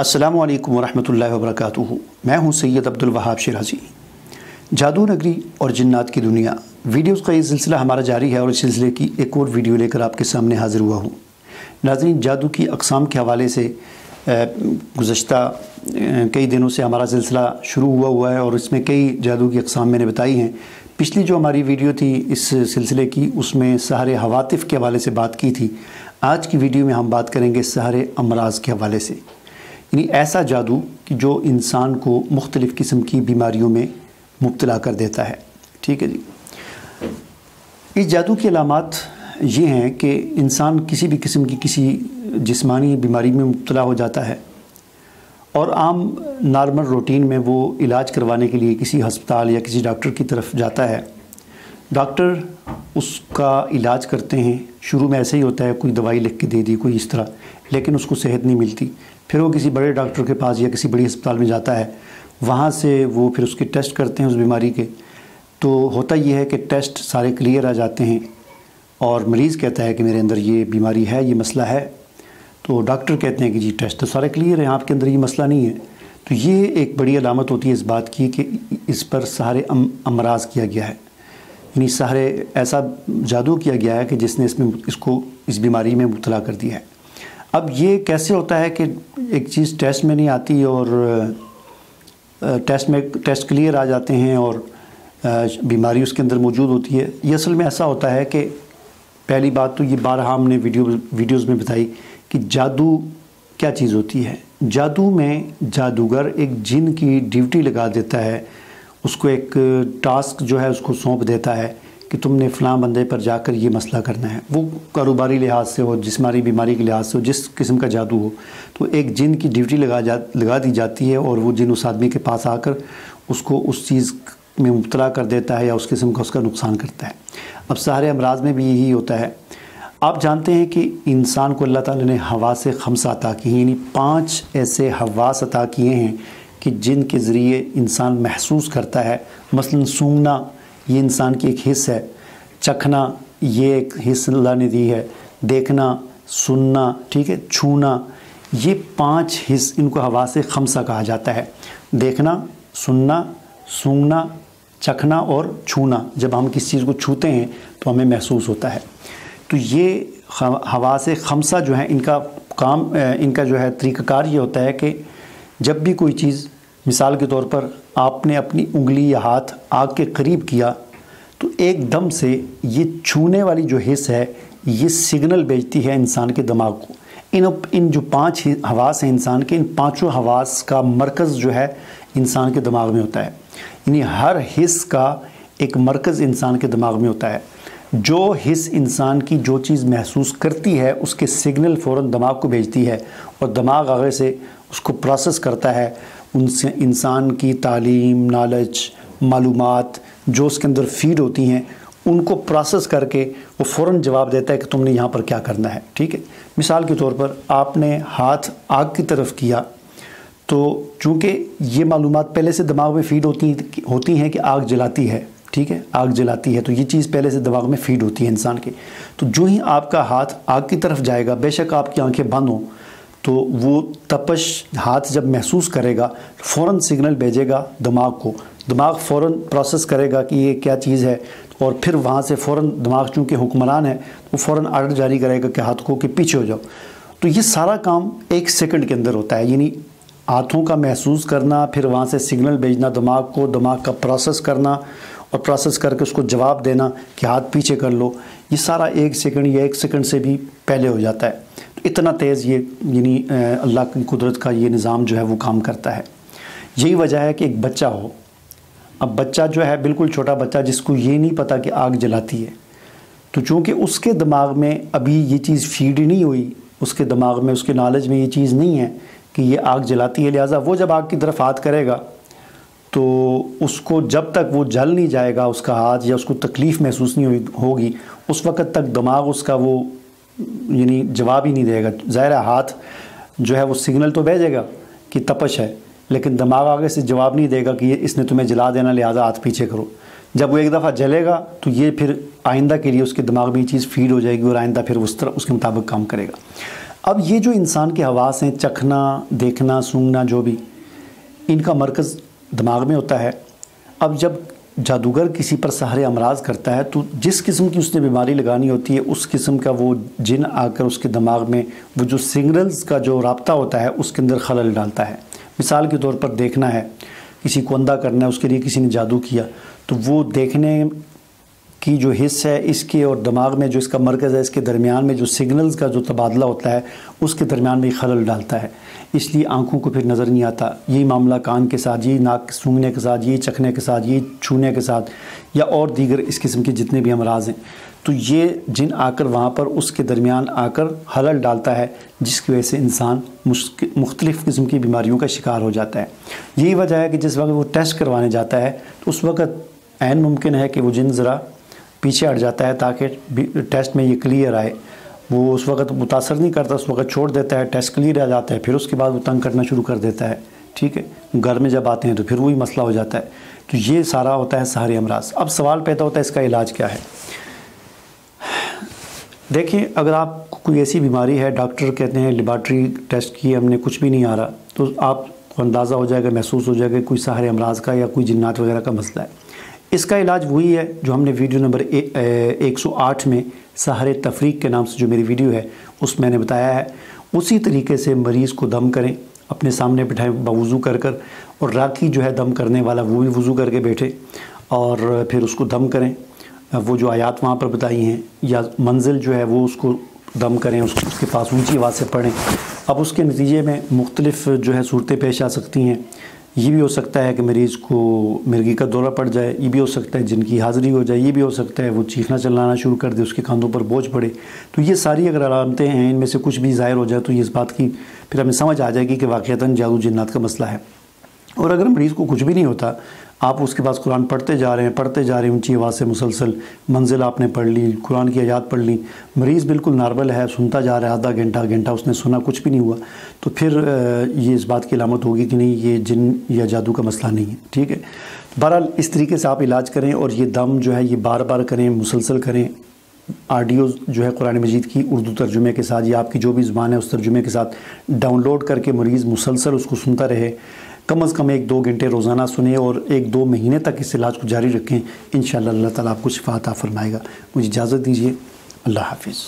अस्सलामु अलैकुम वरहमतुल्लाहि वबरकातुहू। मैं हूं सैयद अब्दुल वहाब शिराजी। जादू नगरी और जिन्नात की दुनिया वीडियोस का ये सिलसिला हमारा जारी है और इस सिलसिले की एक और वीडियो लेकर आपके सामने हाज़िर हुआ हूं। नाज़रीन, जादू की अक़साम के हवाले से गुज़श्ता कई दिनों से हमारा सिलसिला शुरू हुआ है और इसमें कई जादू की अक़साम मैंने बताई हैं। पिछली जो हमारी वीडियो थी इस सिलसिले की, उसमें सहरे हवातिफ़ के हवाले से बात की थी। आज की वीडियो में हम बात करेंगे सहरे अमराज़ के हवाले से, यानी ऐसा जादू कि जो इंसान को मुख्तलिफ़ किस्म की बीमारियों में मुब्तला कर देता है। ठीक है जी। इस जादू की अलामात ये हैं कि इंसान किसी भी किस्म की किसी जिस्मानी बीमारी में मुब्तला हो जाता है और आम नॉर्मल रूटीन में वो इलाज करवाने के लिए किसी हस्पताल या किसी डॉक्टर की तरफ जाता है। डॉक्टर उसका इलाज करते हैं। शुरू में ऐसे ही होता है, कोई दवाई लिख के दे दी, कोई इस तरह, लेकिन उसको सेहत नहीं मिलती। फिर वो किसी बड़े डॉक्टर के पास या किसी बड़ी अस्पताल में जाता है। वहाँ से वो फिर उसके टेस्ट करते हैं उस बीमारी के। तो होता ये है कि टेस्ट सारे क्लियर आ जाते हैं और मरीज़ कहता है कि मेरे अंदर ये बीमारी है, ये मसला है। तो डॉक्टर कहते हैं कि जी टेस्ट तो सारे क्लियर हैं, आपके अंदर ये मसला नहीं है। तो ये एक बड़ी अलामत होती है इस बात की कि इस पर सहरे अमराज़ किया गया है, यानी सहरे ऐसा जादू किया गया है कि जिसने इसको इस बीमारी में मुब्तला कर दिया है। अब ये कैसे होता है कि एक चीज़ टेस्ट में नहीं आती और टेस्ट क्लियर आ जाते हैं और बीमारी उसके अंदर मौजूद होती है। ये असल में ऐसा होता है कि पहली बात तो ये बारहा हमने वीडियोज़ में बताई कि जादू क्या चीज़ होती है। जादू में जादूगर एक जिन की ड्यूटी लगा देता है, उसको एक टास्क जो है उसको सौंप देता है कि तुमने फ़लाँ बंदे पर जाकर ये मसला करना है। वो कारोबारी लिहाज से हो, जिस्मानी बीमारी के लिहाज से हो, जिस किस्म का जादू हो, तो एक जिन की ड्यूटी लगा दी जाती है और वो जिन उस आदमी के पास आकर उसको उस चीज़ में मुब्तला कर देता है या उस किस्म का उसका नुकसान करता है। अब सहरे अमराज़ में भी यही होता है। आप जानते हैं कि इंसान को अल्लाह ताला ने हवास खम्सा अता की हैं, यानी 5 ऐसे हवास अता किए हैं कि जिनके ज़रिए इंसान महसूस करता है। मसलन सूंघना ये इंसान की एक हिस्स है, चखना ये एक हिस्स अल्लाह ने दी है, देखना, सुनना, ठीक है, छूना, ये 5 हिस्स, इनको हवास खम्सा कहा जाता है। देखना, सुनना, सूंघना, चखना और छूना। जब हम किसी चीज़ को छूते हैं तो हमें महसूस होता है। तो ये हवास खम्सा जो है इनका जो है तरीक़ाकार ये होता है कि जब भी कोई चीज़, मिसाल के तौर पर आपने अपनी उंगली या हाथ आग के करीब किया तो एकदम से ये छूने वाली जो हिस्स है ये सिग्नल भेजती है इंसान के दिमाग को। इन जो 5 हवास हैं इंसान के, इन 5 हवास का मरकज़ जो है इंसान के दिमाग में होता है। यानी हर हिस्स का एक मरकज़ इंसान के दिमाग में होता है। जो हिस्स इंसान की जो चीज़ महसूस करती है उसके सिग्नल फ़ौरन दिमाग को भेजती है और दिमाग आगे से उसको प्रोसेस करता है। उनसे इंसान की तालीम, नॉलेज, मालूमात जो उसके अंदर फीड होती हैं उनको प्रोसेस करके वो फ़ौरन जवाब देता है कि तुमने यहाँ पर क्या करना है। ठीक है, मिसाल के तौर पर आपने हाथ आग की तरफ किया तो चूँकि ये मालूमात पहले से दिमाग में फ़ीड होती हैं कि आग जलाती है, ठीक है, आग जलाती है, तो ये चीज़ पहले से दिमाग में फ़ीड होती है इंसान के। तो जो ही आपका हाथ आग की तरफ जाएगा, बेशक आपकी आंखें बंद हों, तो वो तपश हाथ जब महसूस करेगा फ़ौरन सिग्नल भेजेगा दिमाग को। दिमाग फ़ौरन प्रोसेस करेगा कि ये क्या चीज़ है और फिर वहाँ से फ़ौरन दिमाग चूँकि हुक्मरान है वो फ़ौरन आर्डर जारी करेगा कि हाथ को कि पीछे हो जाओ। तो ये सारा काम 1 सेकंड के अंदर होता है, यानी हाथों का महसूस करना, फिर वहाँ से सिग्नल भेजना दिमाग को, दिमाग का प्रोसेस करना और प्रोसेस करके उसको जवाब देना कि हाथ पीछे कर लो। ये सारा 1 सेकंड या 1 सेकंड से भी पहले हो जाता है। तो इतना तेज़ ये यानी अल्लाह की कुदरत का ये निज़ाम जो है वो काम करता है। यही वजह है कि एक बच्चा हो, अब बच्चा जो है बिल्कुल छोटा बच्चा जिसको ये नहीं पता कि आग जलाती है, तो चूँकि उसके दिमाग में अभी ये चीज़ फीड ही नहीं हुई, उसके दिमाग में, उसके नॉलेज में ये चीज़ नहीं है कि ये आग जलाती है, लिहाजा वो जब आग की तरफ हाथ करेगा तो उसको जब तक वो जल नहीं जाएगा उसका हाथ या उसको तकलीफ़ महसूस नहीं होगी उस वक़्त तक दिमाग उसका वो यानी जवाब ही नहीं देगा। ज़ाहिर है हाथ जो है वो सिग्नल तो भेजेगा कि तपश है, लेकिन दिमाग आगे से जवाब नहीं देगा कि ये इसने तुम्हें जला देना लिहाजा हाथ पीछे करो। जब वो एक दफ़ा जलेगा तो ये फिर आइंदा के लिए उसके दिमाग में ये चीज़ फीड हो जाएगी और आइंदा फिर उस तरह उसके मुताबिक काम करेगा। اب یہ جو انسان کے حواس ہیں، چکھنا، دیکھنا، سونگنا، جو بھی، ان کا مرکز دماغ میں ہوتا ہے۔ اب جب جادوگر کسی پر سحر امراض کرتا ہے تو جس قسم کی اس نے بیماری لگانی ہوتی ہے اس قسم کا وہ جن آ کر اس کے دماغ میں وہ جو سگنلز کا جو رابطہ ہوتا ہے اس کے اندر خلل ڈالتا ہے۔ مثال کے طور پر دیکھنا ہے، کسی کو اندھا کرنا ہے، اس کے لیے کسی نے جادو کیا، تو وہ دیکھنے کی جو حص ہے اس کے اور دماغ میں جو اس کا مرکز ہے، اس کے درمیان میں جو سگنلز کا جو تبادلہ ہوتا ہے اس کے درمیان میں خلل ڈالتا ہے، اس لیے آنکھوں کو پھر نظر نہیں آتا۔ یہی معاملہ کان کے ساتھ، یہی ناک سونگنے کے ساتھ، یہی چکھنے کے ساتھ، یہی چھونے کے ساتھ، یا اور دیگر اس قسم کے جتنے بھی امراض ہیں، تو یہ جن آ کر وہاں پر اس کے درمیان آ کر خلل ڈالتا ہے، جس کی وجہ سے انسان مختلف قسم کی بیماریوں کا شکار ہو جاتا ہے۔ یہی وجہ ہے کہ جس وقت وہ ٹیسٹ کروانے جاتا ہے تو اس وقت عین ممکن ہے کہ وہ جن ذرا پیچھے ہٹ جاتا ہے تاکہ ٹیسٹ میں یہ کلیئر آئے۔ وہ اس وقت متاثر نہیں کرتا، اس وقت چھوڑ دیتا ہے، ٹیسٹ کلیئر آ جاتا ہے، پھر اس کے بعد وہ تنگ کرنا شروع کر دیتا ہے، ٹھیک ہے۔ گھر میں جب آتے ہیں تو پھر وہی مسئلہ ہو جاتا ہے۔ تو یہ سارا ہوتا ہے سحری امراض۔ اب سوال پیدا ہوتا ہے اس کا علاج کیا ہے؟ دیکھیں، اگر آپ کو کوئی ایسی بیماری ہے، ڈاکٹر کہتے ہیں لیبارٹری ٹیسٹ کیے ہم نے کچھ بھی نہیں آ رہا، تو آپ کو اندازہ ہو جائے گا، محسوس ہو جائے گا کوئی سحری امراض کا یا کوئی جنات وغیرہ کا مسئلہ ہے۔ اس کا علاج وہی ہے جو ہم نے ویڈیو نمبر 108 میں سحر تفریق کے نام سے جو میری ویڈیو ہے اس میں نے بتایا ہے۔ اسی طریقے سے مریض کو دم کریں، اپنے سامنے بٹھائیں بوضو کر کر، اور راکی جو ہے دم کرنے والا وہ بھی وضو کر کے بیٹھے اور پھر اس کو دم کریں۔ وہ جو آیات وہاں پر بتائی ہیں یا منزل جو ہے وہ اس کو دم کریں، اس کے پاس اونچی آواز سے پڑھیں۔ اب اس کے نتیجے میں مختلف جو ہے صورتیں پیش آ سکتی ہیں۔ یہ بھی ہو سکتا ہے کہ مریض کو مرگی کا دورہ پڑ جائے، یہ بھی ہو سکتا ہے جن کی حاضری ہو جائے، یہ بھی ہو سکتا ہے وہ چیخنا چلانا شروع کر دے، اس کے کاندھوں پر بوجھ پڑے۔ تو یہ ساری اگر علامتیں ہیں، ان میں سے کچھ بھی ظاہر ہو جائے تو یہ اس بات کی پھر ہمیں سمجھ آ جائے گی کہ واقعتاً جادو جنات کا مسئلہ ہے۔ اور اگر مریض کو کچھ بھی نہیں ہوتا، آپ اس کے پاس قرآن پڑھتے جا رہے ہیں اونچی آواز سے مسلسل، منزل آپ نے پڑھ لی، قرآن کی آیات پڑھ لی، مریض بالکل نارمل ہے، سنتا جا رہا ہے، آدھا گھنٹہ اس نے سنا، کچھ بھی نہیں ہوا، تو پھر یہ اس بات کی علامت ہوگی کہ نہیں، یہ جن یا جادو کا مسئلہ نہیں ہے، ٹھیک ہے۔ بہرحال اس طریقے سے آپ علاج کریں، اور یہ دم جو ہے یہ بار بار کریں، مسلسل کریں۔ آڈیوز جو ہے قرآن مجید کی اردو ترجمے کے ساتھ یا آپ کی جو بھی زبان ہے اس ترجمے کے ساتھ ڈاؤن لوڈ کر کے مریض مسلسل اس کو سنتا رہے، کم از کم 1-2 گھنٹے روزانہ سنیں، اور 1-2 مہینے تک اس علاج کو جاری رکھیں۔ انشاءاللہ اللہ تعالیٰ آپ کو شفا عطا فرمائے گا۔ مجھے اجازت دیجیے، اللہ حافظ۔